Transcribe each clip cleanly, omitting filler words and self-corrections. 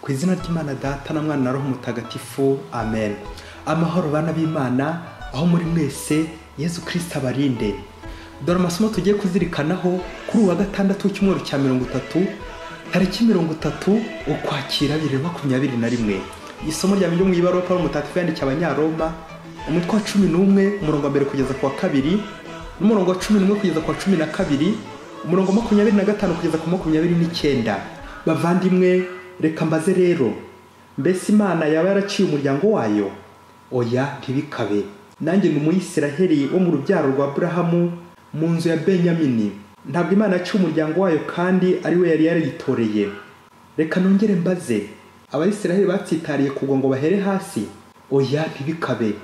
Ku izina ry'Imana Data na Mwana na Roho Mutagatifu, amen. Amahoro bana b'Imana, aho muri mwese Yesu Kristo abarinde. Dore amasomo tugiye kuzirikanaho kuri uwa gatandatu w'icyumweru cya 30 tariki 30 Ukwakira 2021. Isomo rya mbere mu ibaruwa Pawulo Mutagatifu yandikiye Abanyaroma, umutwe wa 11 umurongo wa 1 kugeza ku wa 2, n'umurongo wa 11 kugeza ku wa 12, umurongo wa 25 kugeza ku 29. Bavandimwe, reka mbaze rero, mbese Imana yaba yaraciye umuryango wayo? Oya, ntibikabe. Nanjye ni Umuyisiraheli wo mu rubyaro rwa Aburahamu, mu nzu ya Benyamini. Ntabwo Imana yaciye umuryango wayo kandi ari we yari yarayitoreye. Reka nongere mbaze, Abayisiraheli batsitariye kugwa ngo bahere hasi? Oya, ntibikabe.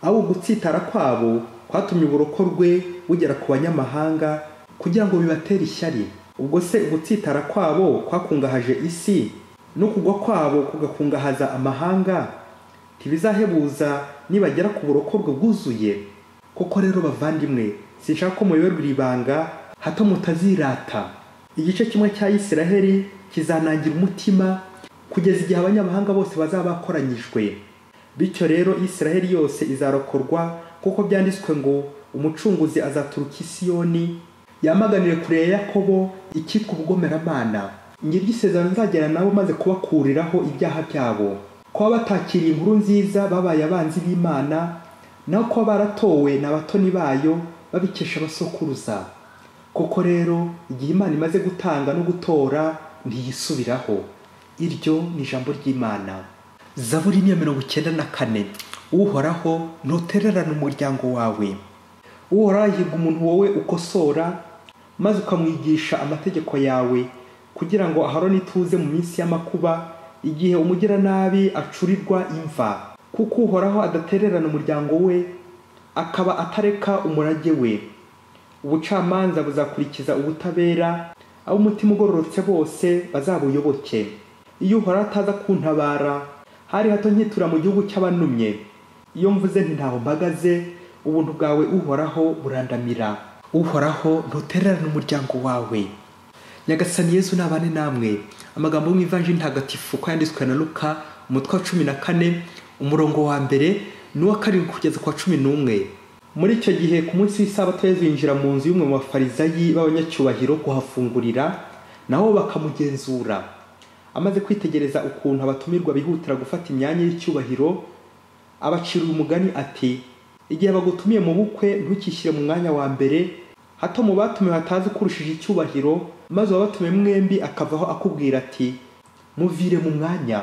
Abo gutsitara kwabo kwatumye uburokorwe bugera ku banyamahanga kugira ngo bibatere ishyari. Ubwo se ugutsitara kwabo kwakungahaje isi no kugwa kwabo kugakungahaza amahanga, ntibizahebuza nibagera ku burokorwe bwuzuye? Koko rero bavandimwe, sinshaka ko muyoberwa ibanga hato mutazirata. Igice kimwe cya Isiraheli kizanangira umutima kugeza igihe abanyamahanga bose bazaba bakoranyijwe. Bityo rero Isiraheli yose izarokorwa, kuko byanditswe ngo umucunguzi azaturuka i Siyoni, yamaganire kure ya Yakobo icyitwa ubugomeramana. Nyir'isezerano nzagera nabo maze kubakuriraho ibyaha byabo. Kuba batakiriye inkuru nziza babaye abanzi b'Imana, naho kuba baratowe n'abatoni bayo babikesha abasokuruza. Koko rero igihe Imana imaze gutanga no gutora ntiyisubiraho. Iryo ni ijambo ry'Imana. Zaburi 94. Uhoraho ntutererane umuryango wawe. Uhoraho ahirwa umuntu wowe ukosora, maze ukamwigisha amategeko yawe, kugira ngo ahorane ituze mu minsi y'amakuba, igihe umugiranabi acurirwa imva. Kuko Uhoraho adatererana umuryango we, akaba atareka umurage we. Ubucamanza buzakurikiza ubutabera, abo umutima ugororotse bose bazabuyoboke. Iyo Uhoraho ataza kuntabara, hari hato nkitura mu gihugu cy'abanumye. Iyo mvuze nti ntaho mpagaze, ubuntu bwawe Uhoraho burandamira. Uhoraho ntutererane umuryango wawe. Nyagasani Yesu nabane namwe. Amagambo mu Ivanjili ntagatifu ko yanditswe na Luka, umutwe wa 14 umurongo wa 1 n'uwa 7 kugeza ku wa 11. Muri icyo gihe ku munsi w'isabato Yesu yinjira mu nzu y'umwe mu bafarisayi b'abanyacyubahiro kuhafungurira, naho bakamugenzura. Amaze kwitegereza ukuntu abatumirwa bihutira gufata imyanya y'icyubahiro, abacira umugani ati, igihe bagutumiye mu bukwe ntukishyire mu mwanya wa mbere, hato mu batumiwe hatazi kurushije icyubahiro, maze wabatumiye mwembi akavaho akubwira ati, muvire mu mwanya.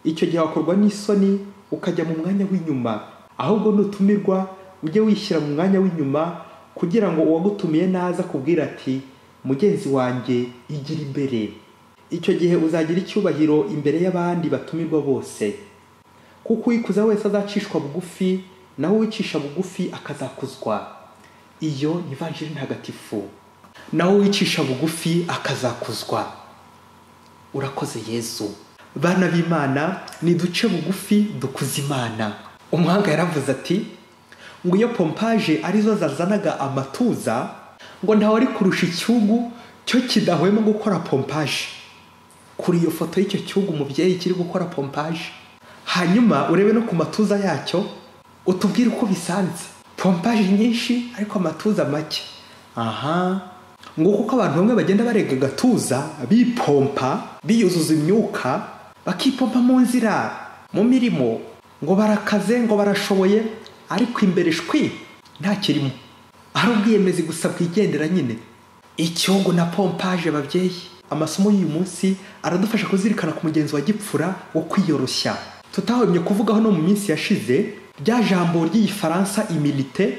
Icyo gihe wakorwa n'isoni ukajya mu mwanya w'inyuma. Ahubwo nutumirwa ujye wishyira mu mwanya w'inyuma, kugira ngo uwagutumiye naza kubwira ati, mugenzi wanjye igira imbere. Icyo gihe uzagira icyubahiro imbere y'abandi batumirwa bose. Kuko uwikuza wese azacishwa bugufi, naho uwicisha bugufi akazakuzwa. Iyo ni Ivanjili ntagatifu. Naho uwicisha bugufi akazakuzwa. Urakoze Yesu. Bana b'Imana, niduce bugufi dukuze Imana. Umuhanga yaravuze ati, ngo iyo pompaje arizo zazanaga amatuza, ngo ntawe ari kurusha icyugu cyo kidahwema gukora pompaje. Kuri iyo foto y'icyo cyugu umubyeyi kiri gukora pompaje, hanyuma urebe no ku matuza yacyo, utubwire uko bisanze. Pompaje nyinshi ariko amatuza make. Aha, ngo kuko abantu bamwe bagenda barega gatuza bipompa, biyuzuza imyuka, bakipompa mu nzira, mu mirimo, ngo barakaze, ngo barashoboye, ariko imbere shwi nta kirimo. Ari ubwiyemezi gusa bwigendera nyine. Icyongo na pompaje babyeyi. Amasomo y'uyu munsi aradufasha kuzirikana ku mugenzi wa gipfura wo kwiyoroshya. Tutahwemye kuvugaho no mu minsi yashize rya jambo ry'igifaransa humilité,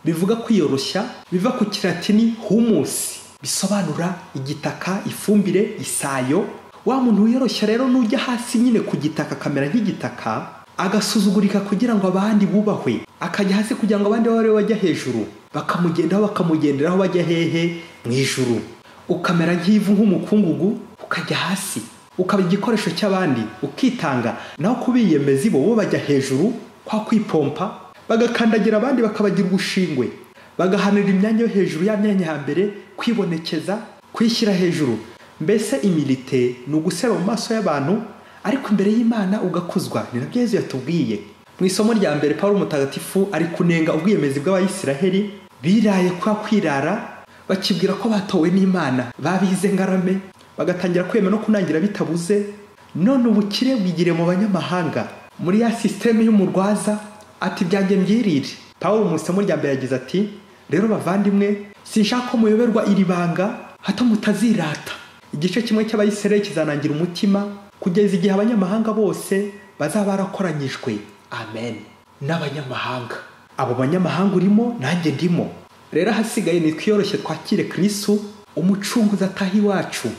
bivuga kwiyoroshya, biva ku kilatini humus, bisobanura igitaka, ifumbire, isayo. Wa muntu wiyoroshya rero nujya hasi nyine ku gitaka kamera nk'igitaka, agasuzugurika kugira ngo abandi bubahwe, akajya hasi kugira ngo abandi babe bajya hejuru, bakamugendaho bakamugenderaho bajya hehe mu ijuru. Ukamera nk'ivu nk'umukungugu, ukajya hasi, ukaba igikoresho cy'abandi, ukitanga, naho kubiyemeza bo bajya hejuru kwa kwipompa, bagakandagira abandi bakabagira ubushingwe, bagahanira imyanya yo hejuru ya myanya ya mbere, kwibonekeza, kwishyira hejuru, mbese imilite ni uguseba mu maso y'abantu ariko imbere y'Imana ugakuzwa. Ni nabyo Yesu yatubwiye mu isomo rya mbere. Pawulo mutagatifu ari kunenga ubwiyemezi bw'Abayisiraheli biraye kwa kwirara, bakibwira ko batowe n'Imana, babize ngarame, bagatangira kwemera no kunangira bitabuze, none ubukire bwigire mu banyamahanga muri ya systeme y'umurwaza. Ati byanjye mbyirire. Pawulo mu isomo rya mbere yagize ati rero bavandimwe, sinshaka ko muyoberwa iri banga hato mutazirata. Igice kimwe cy'Abayisiraheli kizanangira umutima kugeza igihe abanyamahanga bose bazaba barakoranyijwe. Amen. N'abanyamahanga, abo banyamahanga urimo nanjye ndimo. Rero hasigaye nitwiyoroshye twakire Kristo umucunguzi ataha iwacu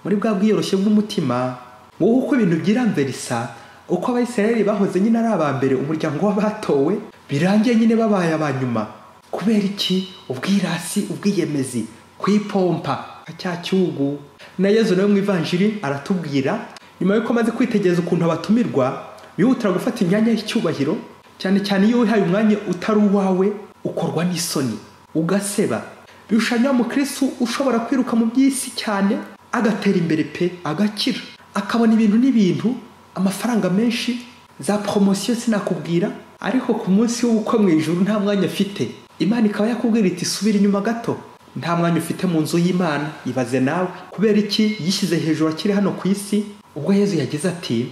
muri bwa bwiyoroshye bw'umutima. Wowe uko ibintu byiramverisa, uko Abayisiraheli bahoze nyine ari abambere umuryango w'abatowe, birangiye nyine babaye abanyuma. Kubera iki? Ubwirasi, ubwiyemezi, kwipompa cya cyugu. Na Yesu nawe mu ivanjiri aratubwira, nyuma yuko amaze kwitegereza ukuntu abatumirwa bihutira gufata imyanya y'icyubahiro, cyane cyane iyo wihaye umwanya utari uwawe ukorwa n'isoni ugaseba. Bishushanya mu Kristo ushobora kwiruka mu by'isi cyane agatera imbere pe, agakira, akabona ibintu n'ibintu, amafaranga menshi, za promotion sinakubwira, ariko ku munsi w'ubukwe mu ijuru nta mwanya afite. Imana ikaba yakubwira iti subira inyuma gato, nta mwanya ufite mu nzu y'Imana. Ibaze nawe kubera iki yishyize hejuru akiri hano ku isi. Ubwo Yesu yagize ati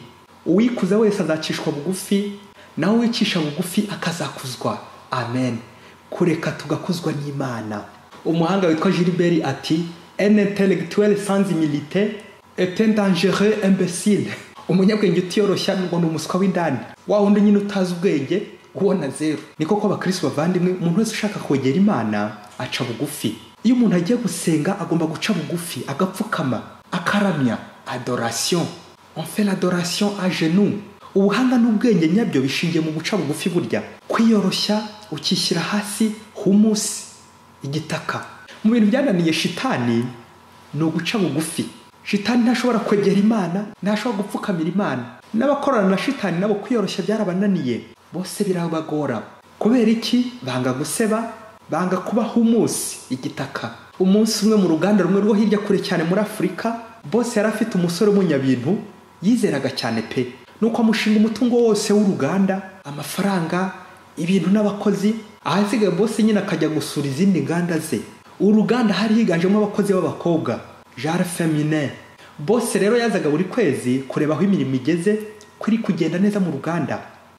uwikuza wese azacishwa bugufi, nawe wicisha bugufi akazakuzwa. Amen. Kureka tugakuzwa n'Imana. Umuhanga witwa Gilbert ati un intellectuel sans humilité est un dangereux imbécile. Umunyabwenge utiyoroshya ngo ni umuswa w'indani, wa wundi nyine utazi ubwenge ubona zero. Ni koko abakristo bavandimwe, umuntu wese ushaka kwegera Imana aca bugufi. Iyo umuntu agiye gusenga agomba guca bugufi, agapfukama, akaramya. Adoration, on fait l'adoration à genoux. Ubuhanga n'ubwenge nyabyo bishingiye mu guca bugufi. Burya kwiyoroshya ukishyira hasi, humus, igitaka. Mu bintu byananiye shitani ni uguca bugufi. Shitani ntashobora kwegera Imana, ntashobora gupfukamira Imana. N'abakorana na shitani nabo kwiyoroshya byarabananiye, bose birabagora. Kubera iki? Banga guseba, banga kuba humus, igitaka. Umunsi umwe mu ruganda rumwe rwo hirya kure cyane muri Afurika, bose yari afite umusore w'umunyabintu yizeraga cyane pe, nuko amushinga umutungo wose w'uruganda, amafaranga, ibintu n'abakozi. Ahasigaye bose nyine akajya gusura izindi nganda ze. Uruganda hari higanjemo abakozi b'abakobwa, genre féminin. Bose rero yazaga buri kwezi kureba aho imirimo igeze, kuri kugenda neza mu ruganda.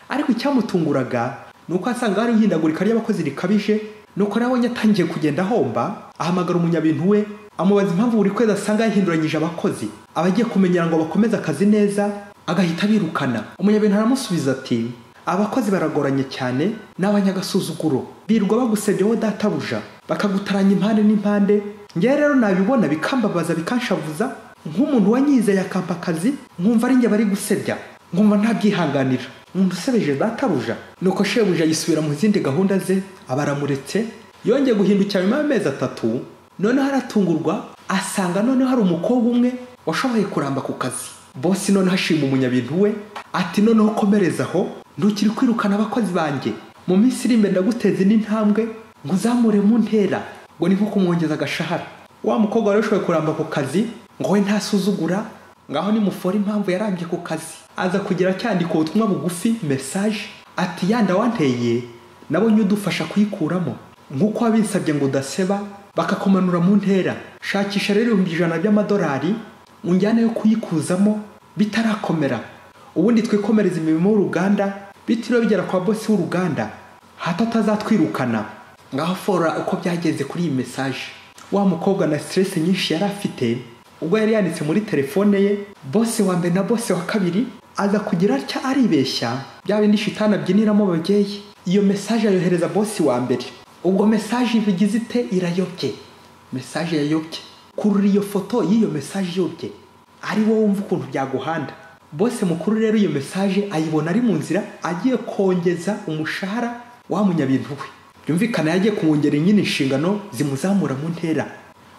Ariko icyamutunguraga nuko asanga hari ihindagurika ry'abakozi rikabije. Nuko nabonye atangiye kugenda homba, ahamagara umunyabintu we amubaza impamvu buri kwezi asanga yahinduranyije abakozi. Abagiye kumenyera ngo bakomeze akazi neza, agahita birukana. Umunyabintu aramusubiza ati abakozi baragoranye cyane, n'abanyagasuzuguro, birirwa bagusebye wowe databuja, bakagutaranya impande n'impande. Ngewe rero nabibona bikambabaza bikanshavuza, nk'umuntu wanyizeye akampa akazi nkumva ari njye bari gusebya, nkumva ntabyihanganira. Umuntu usebeje databuja. Nuko shebuja yisubira mu zindi gahunda ze, abaramuretse. Yongeye guhindukira nyuma y'amezi 3, noneho aratungurwa asanga noneho hari umukobwa umwe washoboye kuramba ku kazi. Bosi noneho ashima umunyabintu we ati noneho komerezaho, ntukiri kwirukana abakozi banjye, mu minsi iri imbere ndaguteza n'intambwe ngo uzamure mu ntera, ngo ni nko kumwongeza agashahara. Wa mukobwa wari ushoboye kuramba ku kazi ngo we ntasuzugura, ngaho ni mufora impamvu yarambye ku kazi. Aza kugira cyandika ubutumwa bugufi, message ati yanda wanteye nabonye udufasha kuyikuramo, nkuko wabinsabye ngo udaseba bakakumanura mu ntera. Shakisha rero $100 by'amadolari unjyane yo kuyikuzamo bitarakomera, ubundi twikomereza imirimo y'uruganda bitiro bigera kwa bosi w'uruganda, hato atazatwirukana. Ngaho fora uko byageze kuri iyi message. Wa mukobwa na stress nyinshi yari afite, ubwo yari yanditse muri telefone ye bosi wa mbere na bosi wa kabiri, aza kugira atya aribeshya bya bindi shitani abyiniramo ababyeyi. Iyo message ayohereza bosi wa mbere. Ubwo message bigize ite? Irayobye. Message yayobye. Kurura iyo foto y'iyo message yobye, ari wowe wumva ukuntu byaguhanda. Bosi mukuru rero iyo message ayibona ari mu nzira agiye kongeza umushahara wa munyabintu we. Byumvikana yagiye kumwongera nyine inshingano zimuzamura mu ntera,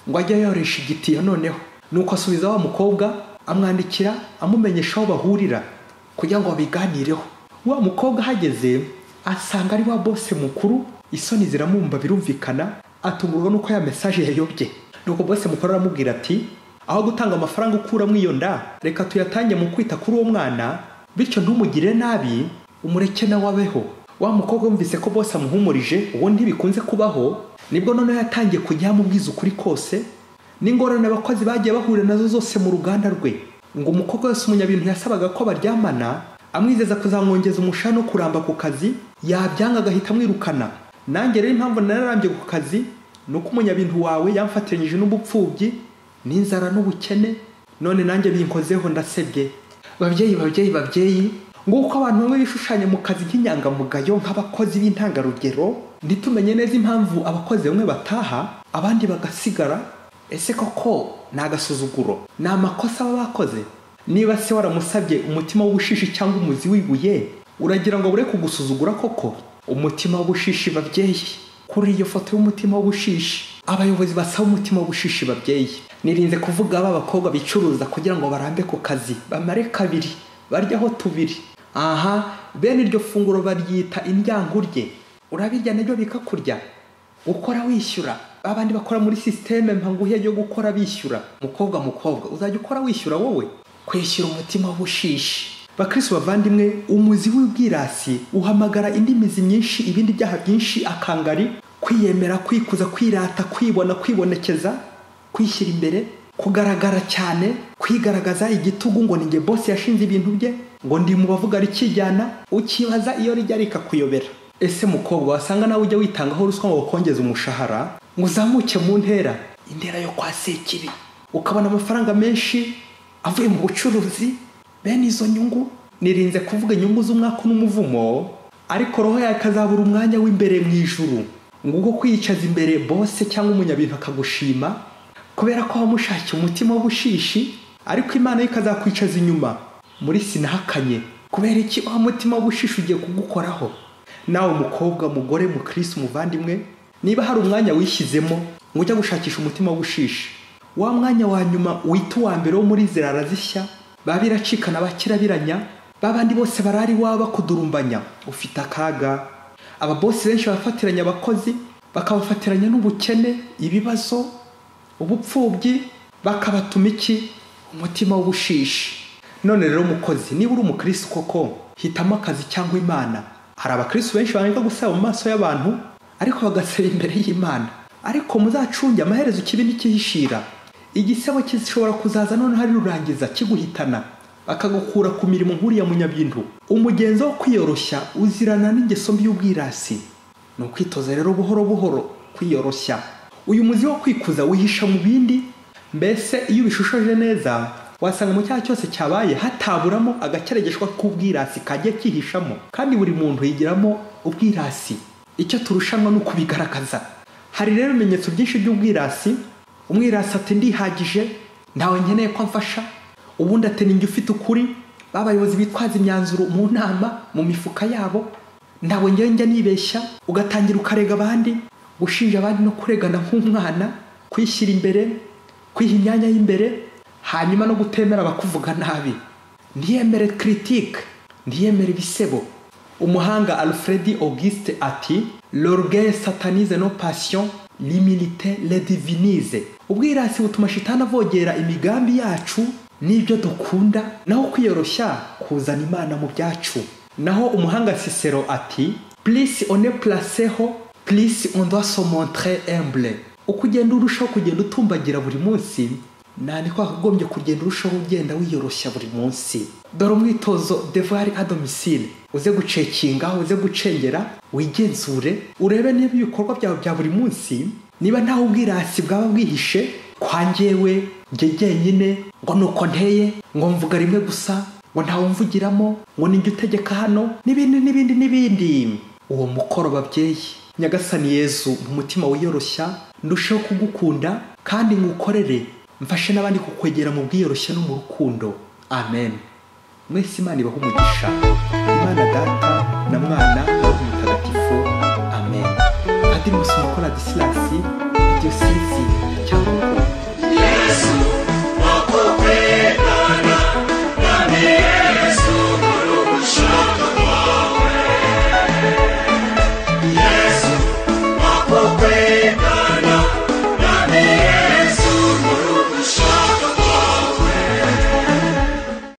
ngo ajye yoresha igitiyo noneho. Nuko asubiza wa mukobwa amwandikira amumenyesha aho bahurira kugira ngo babiganireho. Wa mukobwa hageze asanga ari wa bosi mukuru, isoni ziramumba birumvikana, atungurwa nuko ya message yayobye. Nuko bosi mukuru aramubwira ati aho gutanga amafaranga ukuramo iyo nda, reka tuyatange mu kwita kuri uwo mwana, bityo ntumugire nabi, umureke nawe abeho. Wa mukobwa wumvise ko bose amuhumurije, uwo ntibikunze kubaho, nibwo noneho yatangiye kujya amubwiza ukuri kose n'ingorane abakozi bagiye bahura nazo zose mu ruganda rwe. Ngo umukobwa wese umunyabintu yasabaga ko baryamana, amwizeza kuzamwongeza umushahara no kuramba ku kazi, yabyanga agahita amwirukana. Nanjye rero impamvu nararambye ku kazi nuko umunyabintu wawe yamfatiranyije n'ubupfubyi n'inzara n'ubukene, none nanjye binkozeho ndasebye. Babyeyi, nguko abantu bamwe bishushanya mu kazi nk'inyangamugayo nk'abakozi b'intangarugero, ntitumenye neza impamvu abakozi bamwe bataha abandi bagasigara. Ese koko ni agasuzuguro? Ni amakosa baba bakoze? Niba se waramusabye umutima w'ubushishi cyangwa umuzi wibuye, uragira ngo bure kugusuzugura koko? Umutima w'ubushishi babyeyi, kuri iyo foto y'umutima w'ubushishi, abayobozi basaba umutima w'ubushishi babyeyi. Nirinze kuvuga aba bakobwa bicuruza kugira ngo barambe ku kazi, bamare kabiri, baryaho tubiri. Aha, bene iryo funguro baryita indyankurye. Urabirya nabyo bikakurya, ukora wishyura. Abandi bakora muri systeme mpanguye yo gukora bishyura. Mukobwa, uzajya ukora wishyura wowe? Kwishyura umutima w'ubushishi. Bakristo bavandimwe, umuzi w'ubwirasi uhamagara indi mizi myinshi, ibindi byaha byinshi: akangari, kwiyemera, kwikuza, kwirata, kwibona, kwibonekeza, kwishyira imbere, kugaragara cyane, kwigaragaza, igitugu ngo ninjye boss yashinze ibintu bye, ngo ndi mu bavuga rikijyana, ukibaza iyo rijya rikakuyobera. Ese mukobwa, wasanga nawe ujya witangaho ruswa ngo kongeza umushahara, ngo uzamuke mu ntera, indera yo kwa Sekibi, ukabona amafaranga menshi avuye mu bucuruzi. Bene izo nyungu, nirinze kuvuga inyungu z'umwaka n'umuvumo, ariko roho yawe ikazabura umwanya w'imbere mu ijuru, ngo kwiyicaza imbere bose cyangwa umunyabintu akagushima kubera ko wamushakiye umutima w'ubushishi, ariko Imana yo ikazakwicaza inyuma muri sinahakanye. Kubera iki wa mutima w'ubushishi ugiye kugukoraho? Nawe mukobwa, mugore, mukristo, muvandimwe, niba hari umwanya wishyizemo ngo ujya gushakisha umutima w'ubushishi, wa mwanya wa nyuma wita uwa mbere wo muri zirara zishya, babiracikana bakirabiranya, babandi bose barari waba bakudurumbanya, ufite akaga. Ababosi benshi bafatiranya abakozi, bakabafatiranya n'ubukene, ibibazo, ubupfubyi, bakabatuma iki? Umutima w'ubushishi. None rero mukozi, niba uri umukristo koko, hitamo akazi cyangwa Imana. Hari abakristo benshi banga gusaba mu maso y'abantu, ariko bagasaba imbere y'Imana. Ariko muzacunge amaherezo kibi n'ikihishira. Igisebo kizishobora kuzaza none hari rurangiza kiguhitana, bakagukura ku mirimo nkuriya munyabintu. Umugenzo wo kwiyoroshya uzirana n'ingeso mbi y'ubwirasi. No kwitoza rero buhoro buhoro kwiyoroshya. Uyu muzi wo kwikuza wihisha mu bindi, mbese iyo ubishushoje neza wasanga mu cyaha cyose cyabaye hataburamo agakeregeshwa k'ubwirasi kagiye kihishamo, kandi buri muntu yigiramo ubwirasi. Icyo turushanwa no kubigaragaza. Hari rero ibimenyetso byinshi by'ubwirasi. Umwirasi ati ndihagije, ntawe nkeneye ko amfasha, ubundi ati ninjye ufite ukuri. Babayobozi bitwaza imyanzuro mu nama mu mifuka yabo, ntawe njya nibeshya, ugatangira ukarega abandi, gushinja abandi no kuregana nk'umwana, kwishyira imbere, kwiha imyanya y'imbere, hanyuma no gutemera abakuvuga nabi. Ntiyemere critique, ntiyemere ibisebo. Umuhanga Alfred Auguste ati l'orgueil satanise nos passions, l'humilité les divinise. Ubwirasi butuma shitani avogera imigambi yacu n'ibyo dukunda, naho kwiyoroshya kuzana Imana mu byacu. Naho umuhanga Cicero ati plus on est placé haut, plus on doit se montrer humble. Ukugenda urushaho kugenda utumbagira buri munsi, nani ko akagombye kugenda urushaho ugenda wiyoroshya buri munsi. Dore umwitozo devoir à domicile, uze gucekinga, uze gucengera, wigenzure, urebe niba ibikorwa byawe bya buri munsi, niba ntaho ubwirasi bwaba bwihishe. Kwa njyewe jyenyine, ngo nuko nteye, ngo mvuga rimwe gusa, ngo ntawe mvugiramo, ngo ninjye utegeka hano, n'ibindi. Uwo mukoro babyeyi, Nyagasani Yesu mu mutima wiyoroshya, ndusheho kugukunda kandi ngukorere, mfashe n'abandi kukwegera mu bwiyoroshya no mu rukundo. Amen. Mwese Imana ibahe umugisha. Imana Data na Mwana na Roho Mutagatifu. Amen. Padiri Musumbuko Ladislas, Diocèse cya Rubavu. Yesu wakokwenda